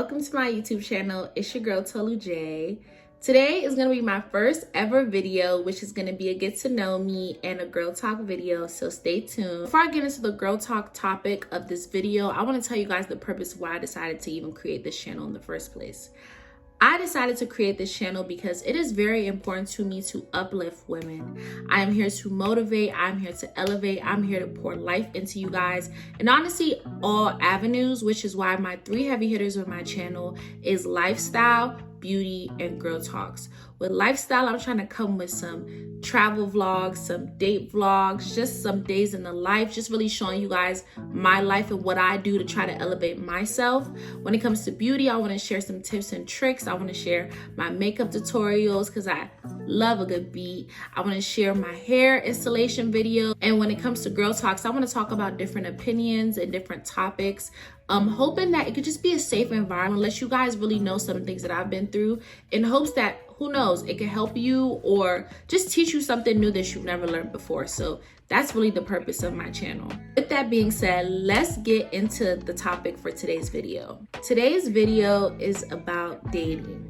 welcome to my YouTube channel. It's your girl Tolu J. Today is going to be my first ever video, which is going to be a get to know me and a girl talk video, so stay tuned. Before I get into the girl talk topic of this video, I want to tell you guys the purpose why I decided to even create this channel in the first place. I decided to create this channel because it is very important to me to uplift women. I am here to motivate, I'm here to elevate, I'm here to pour life into you guys, and honestly, all avenues, which is why my three heavy hitters of my channel is lifestyle, beauty, and girl talks. With lifestyle, I'm trying to come with some travel vlogs, some date vlogs, just some days in the life, just really showing you guys my life and what I do to try to elevate myself. When it comes to beauty, I want to share some tips and tricks. I want to share my makeup tutorials because I love a good beat. I want to share my hair installation video. And when it comes to girl talks, I want to talk about different opinions and different topics. I'm hoping that it could just be a safe environment, let you guys really know some things that I've been through, in hopes that, who knows, it can help you or just teach you something new that you've never learned before. So that's really the purpose of my channel. With that being said, let's get into the topic for today's video. Today's video is about dating.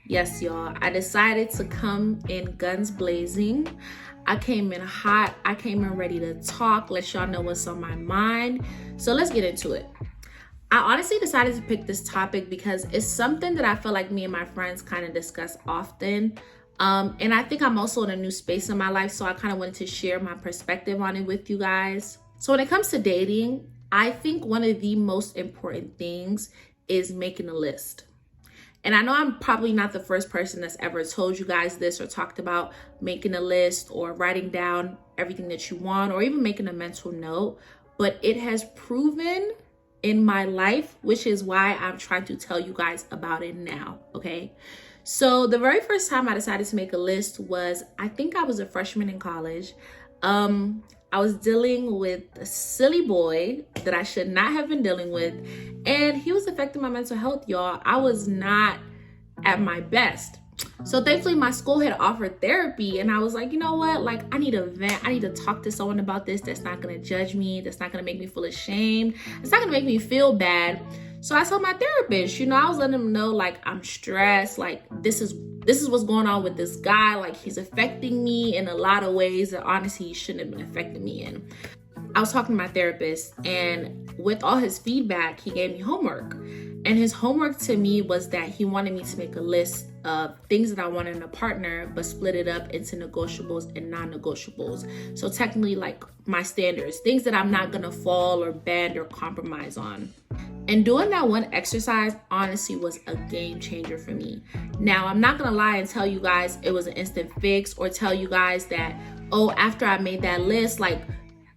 Yes, y'all, I decided to come in guns blazing. I came in hot, I came in ready to talk, let y'all know what's on my mind. So let's get into it. I honestly decided to pick this topic because it's something that I feel like me and my friends kind of discuss often. And I think I'm also in a new space in my life, so I kind of wanted to share my perspective on it with you guys. So when it comes to dating, I think one of the most important things is making a list. And I know I'm probably not the first person that's ever told you guys this or talked about making a list or writing down everything that you want or even making a mental note, but it has proven in my life, which is why I'm trying to tell you guys about it now, okay? So the very first time I decided to make a list was, I think I was a freshman in college. I was dealing with a silly boy that I should not have been dealing with, and he was affecting my mental health, y'all. I was not at my best. So thankfully my school had offered therapy, and I was like, you know what, like I need a vent. I need to talk to someone about this that's not gonna judge me, that's not gonna make me feel ashamed, it's not gonna make me feel bad. So I told my therapist, I was letting him know, like, I'm stressed, like this is what's going on with this guy, like he's affecting me in a lot of ways that honestly he shouldn't have been affecting me in. I was talking to my therapist, and with all his feedback, he gave me homework. And his homework to me was that he wanted me to make a list of things that I wanted in a partner, but split it up into negotiables and non-negotiables. So technically, like my standards, things that I'm not gonna fall or bend or compromise on. And doing that one exercise honestly was a game changer for me. Now, I'm not gonna lie and tell you guys it was an instant fix or tell you guys that, oh, after I made that list, like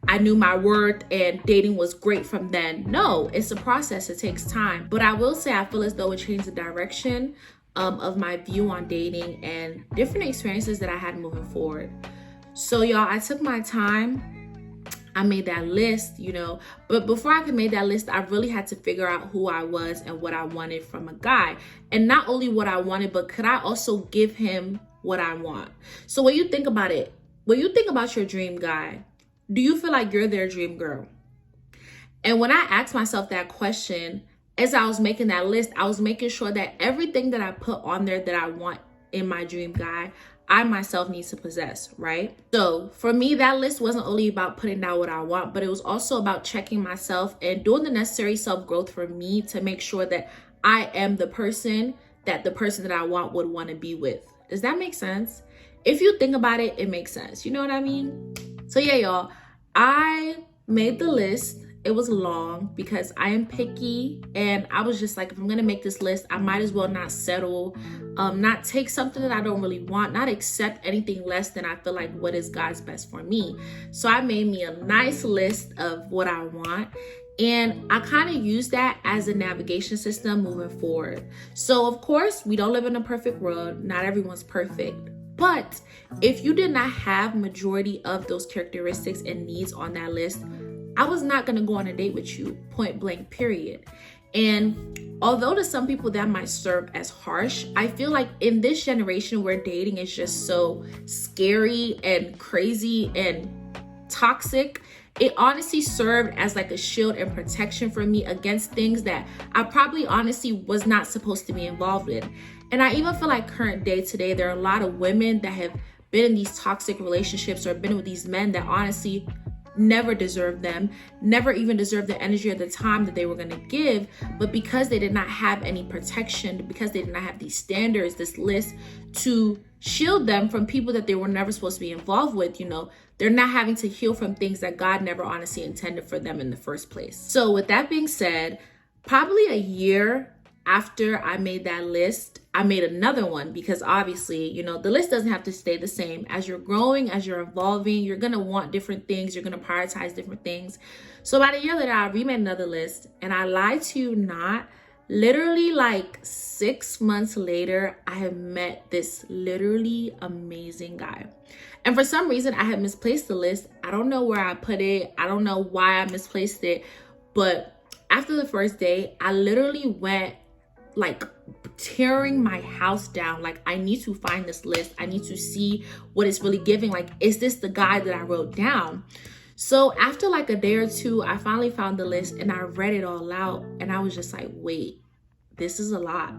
I knew my worth and dating was great from then. No, it's a process, it takes time. But I will say I feel as though it changed the direction of my view on dating and different experiences that I had moving forward. So y'all, I took my time. I made that list, but before I could make that list, I really had to figure out who I was and what I wanted from a guy. And not only what I wanted, but could I also give him what I want? So when you think about it, when you think about your dream guy, do you feel like you're their dream girl? And when I asked myself that question, as I was making that list, I was making sure that everything that I put on there that I want in my dream guy, I myself need to possess, right? So for me, that list wasn't only about putting down what I want, but it was also about checking myself and doing the necessary self-growth for me to make sure that I am the person that I want would want to be with. Does that make sense? If you think about it, it makes sense. You know what I mean? So yeah, y'all, I made the list. It was long because I am picky, and I was just like, if I'm gonna make this list, I might as well not settle, not take something that I don't really want, not accept anything less than I feel like what is God's best for me. So I made me a nice list of what I want, and I kind of use that as a navigation system moving forward. So of course, we don't live in a perfect world. Not everyone's perfect. But if you did not have majority of those characteristics and needs on that list, I was not going to go on a date with you, point blank, period. And although to some people that might serve as harsh, I feel like in this generation where dating is just so scary and crazy and toxic it honestly served as like a shield and protection for me against things that I probably honestly was not supposed to be involved in. And I even feel like current day today, there are a lot of women that have been in these toxic relationships or been with these men that honestly never deserved them, never even deserved the energy or the time that they were going to give. But because they did not have any protection, because they did not have these standards, this list to shield them from people that they were never supposed to be involved with, they're not having to heal from things that God never honestly intended for them in the first place. So with that being said, probably a year after I made that list, I made another one because obviously, the list doesn't have to stay the same. As you're growing, as you're evolving, you're going to want different things. You're going to prioritize different things. So about a year later, I remade another list, and I lied to you not, literally like 6 months later, I have met this literally amazing guy. And for some reason, I had misplaced the list. I don't know where I put it. I don't know why I misplaced it. But after the first day, I literally went like tearing my house down. Like, I need to find this list. I need to see what it's really giving. Like, is this the guy that I wrote down? So after like a day or two, I finally found the list and I read it all out. And I was just like, wait, this is a lot.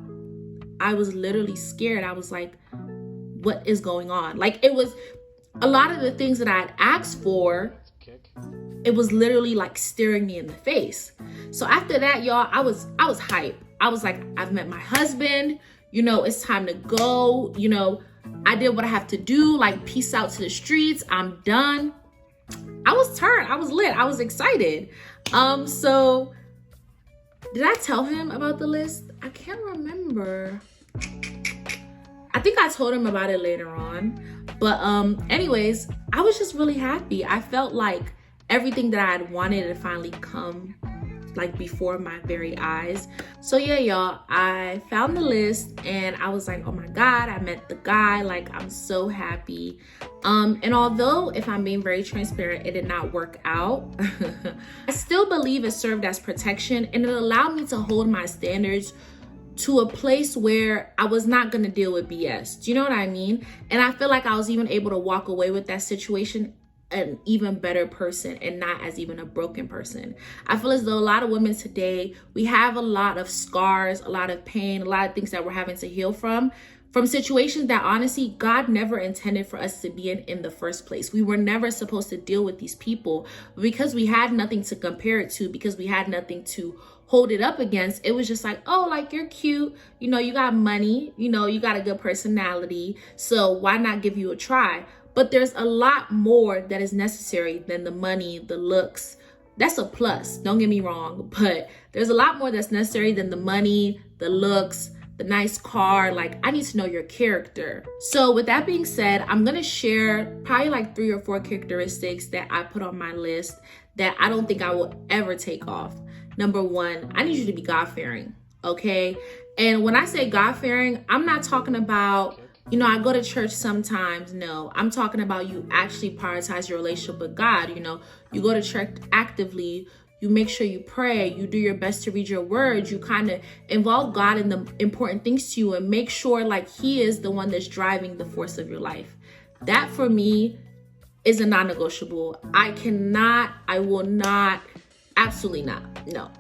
I was literally scared. I was like, what is going on? Like, it was a lot of the things that I had asked for. It was literally like staring me in the face. So after that, y'all, I was hyped. I was like, I've met my husband, it's time to go. I did what I have to do, like peace out to the streets. I'm done. I was turned. I was lit. I was excited. So did I tell him about the list? I can't remember. I think I told him about it later on. But anyways, I was just really happy. I felt like everything that I had wanted had finally come like before my very eyes. So yeah, y'all, I found the list and I was like, oh my God, I met the guy. Like, I'm so happy. And although, if I'm being very transparent, it did not work out, I still believe it served as protection, and it allowed me to hold my standards to a place where I was not going to deal with BS. Do you know what I mean? And I feel like I was even able to walk away with that situation an even better person and not as even a broken person. I feel as though a lot of women today, we have a lot of scars, a lot of pain, a lot of things that we're having to heal from situations that honestly God never intended for us to be in the first place. We were never supposed to deal with these people, but because we had nothing to compare it to, because we had nothing to hold it up against, it was just like, oh, like, you're cute, you got money, you got a good personality, so why not give you a try? But there's a lot more that is necessary than the money, the looks. That's a plus, don't get me wrong, but there's a lot more that's necessary than the money, the looks, the nice car. Like, I need to know your character. So with that being said, I'm gonna share probably like 3 or 4 characteristics that I put on my list that I don't think I will ever take off. Number 1, I need you to be God-fearing, okay? And when I say God-fearing, I'm not talking about, I go to church sometimes. No, I'm talking about you actually prioritize your relationship with God. You go to church actively. You make sure you pray. You do your best to read your words. You kind of involve God in the important things to you and make sure like He is the one that's driving the force of your life. That for me is a non-negotiable. I will not, absolutely not. No.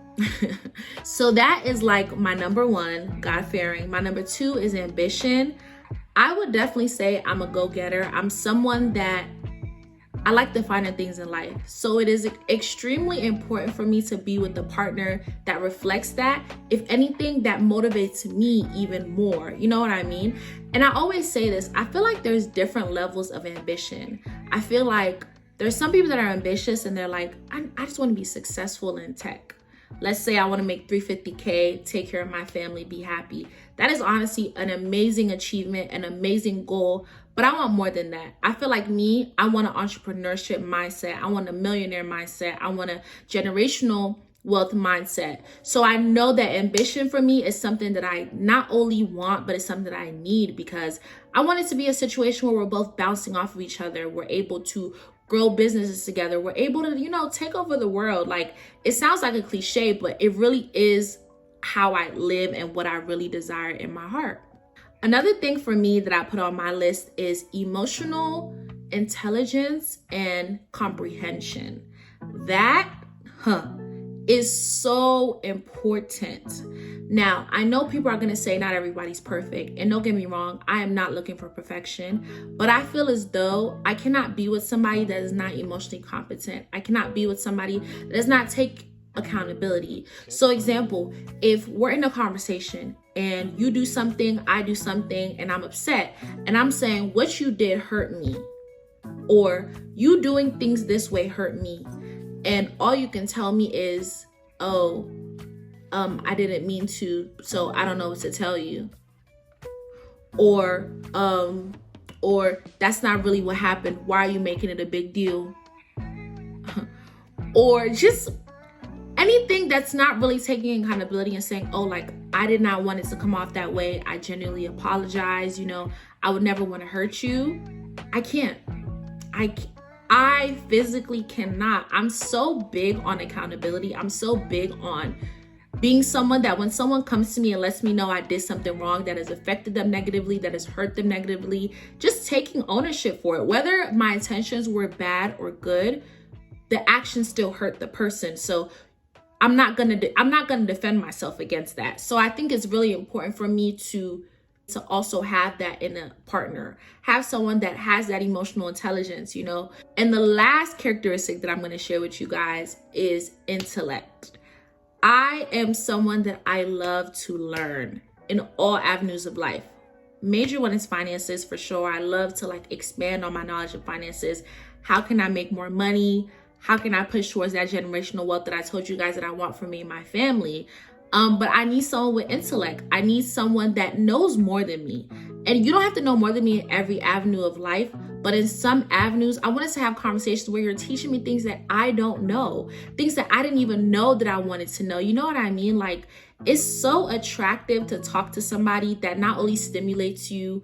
So that is like my number 1, God-fearing. My number 2 is ambition. I would definitely say I'm a go-getter. I'm someone that I like the finer things in life. So it is extremely important for me to be with a partner that reflects that. If anything, that motivates me even more. You know what I mean? And I always say this, I feel like there's different levels of ambition. I feel like there's some people that are ambitious and they're like, I just want to be successful in tech. Let's say I want to make $350K, take care of my family, be happy. That is honestly an amazing achievement, an amazing goal, but I want more than that. I feel like me, I want an entrepreneurship mindset. I want a millionaire mindset. I want a generational wealth mindset. So I know that ambition for me is something that I not only want, but it's something that I need, because I want it to be a situation where we're both bouncing off of each other. We're able to grow businesses together. We're able to, take over the world. Like, it sounds like a cliche, but it really is how I live and what I really desire in my heart. Another thing for me that I put on my list is emotional intelligence and comprehension. That, is so important. Now, I know people are going to say not everybody's perfect, and don't get me wrong, I am not looking for perfection, but I feel as though I cannot be with somebody that is not emotionally competent. I cannot be with somebody that does not take accountability. So example, if we're in a conversation and you do something, I do something, and I'm upset, and I'm saying what you did hurt me, or you doing things this way hurt me, and all you can tell me is, oh, I didn't mean to, so I don't know what to tell you. Or that's not really what happened. Why are you making it a big deal? Or just anything that's not really taking accountability and saying, oh, like, I did not want it to come off that way. I genuinely apologize. You know, I would never want to hurt you. I can't. I physically cannot. I'm so big on accountability. I'm so big on being someone that when someone comes to me and lets me know I did something wrong that has affected them negatively, that has hurt them negatively, just taking ownership for it. Whether my intentions were bad or good, the action still hurt the person. So I'm not gonna defend myself against that. So I think it's really important for me to also have that in a partner, have someone that has that emotional intelligence, you know. And the last characteristic that I'm going to share with you guys is intellect. I am someone that I love to learn in all avenues of life. Major one is finances, for sure. I love to like expand on my knowledge of finances. How can I make more money? How can I push towards that generational wealth that I told you guys that I want for me and my family? But I need someone with intellect. I need someone that knows more than me. And you don't have to know more than me in every avenue of life, but in some avenues, I want us to have conversations where you're teaching me things that I don't know, things that I didn't even know that I wanted to know. You know what I mean? Like, it's so attractive to talk to somebody that not only stimulates you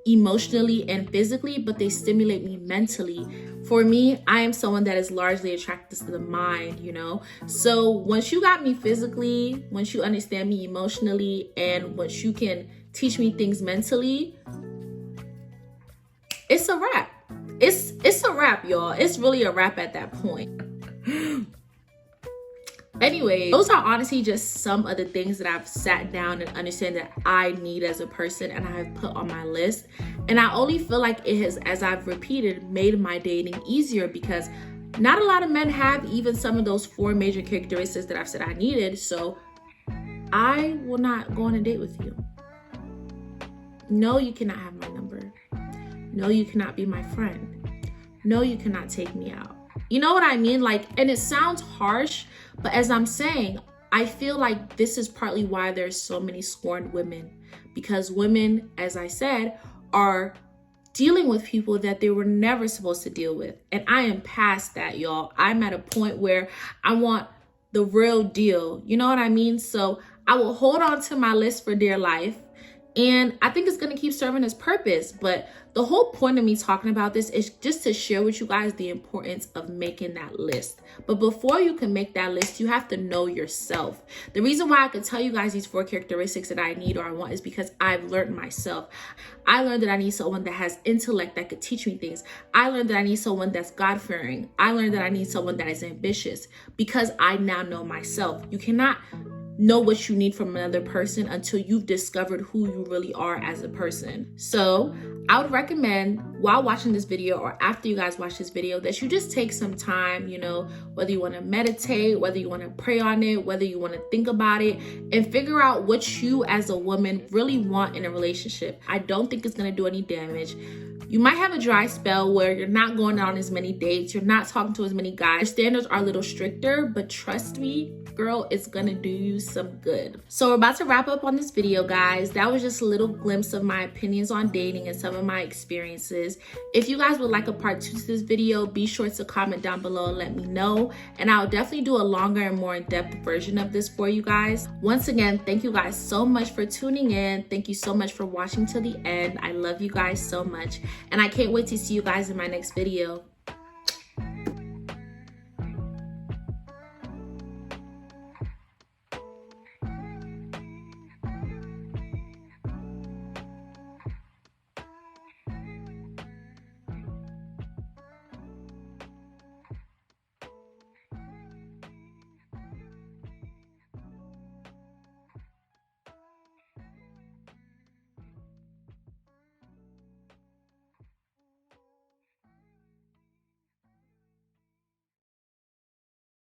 emotionally and physically, but they stimulate me mentally. For me, I am someone that is largely attracted to the mind, you know. So once you got me physically, once you understand me emotionally, and once you can teach me things mentally, it's a wrap. It's a wrap, y'all. It's really a wrap at that point. Anyway, those are honestly just some of the things that I've sat down and understand that I need as a person and I have put on my list. And I only feel like it has, as I've repeated, made my dating easier, because not a lot of men have even some of those 4 major characteristics that I've said I needed. So I will not go on a date with you. No, you cannot have my number. No, you cannot be my friend. No, you cannot take me out. You know what I mean? Like, and it sounds harsh, but as I'm saying, I feel like this is partly why there's so many scorned women, because women, as I said, are dealing with people that they were never supposed to deal with. And I am past that, y'all. I'm at a point where I want the real deal. You know what I mean? So I will hold on to my list for dear life. And I think it's going to keep serving its purpose. But the whole point of me talking about this is just to share with you guys the importance of making that list. But before you can make that list, you have to know yourself. The reason why I could tell you guys these 4 characteristics that I need or I want is because I've learned myself. I learned that I need someone that has intellect that could teach me things. I learned that I need someone that's God-fearing. I learned that I need someone that is ambitious, because I now know myself. You cannot know what you need from another person until you've discovered who you really are as a person. So I would recommend, while watching this video or after you guys watch this video, that you just take some time, you know, whether you want to meditate, whether you want to pray on it, whether you want to think about it, and figure out what you as a woman really want in a relationship. I don't think it's going to do any damage. You might have a dry spell where you're not going on as many dates, you're not talking to as many guys. Your standards are a little stricter, but trust me, girl, it's gonna do you some good. So we're about to wrap up on this video, guys. That was just a little glimpse of my opinions on dating and some of my experiences. If you guys would like a part 2 to this video, be sure to comment down below and let me know, and I'll definitely do a longer and more in-depth version of this for you guys. Once again, thank you guys so much for tuning in. Thank you so much for watching till the end. I love you guys so much, and I can't wait to see you guys in my next video.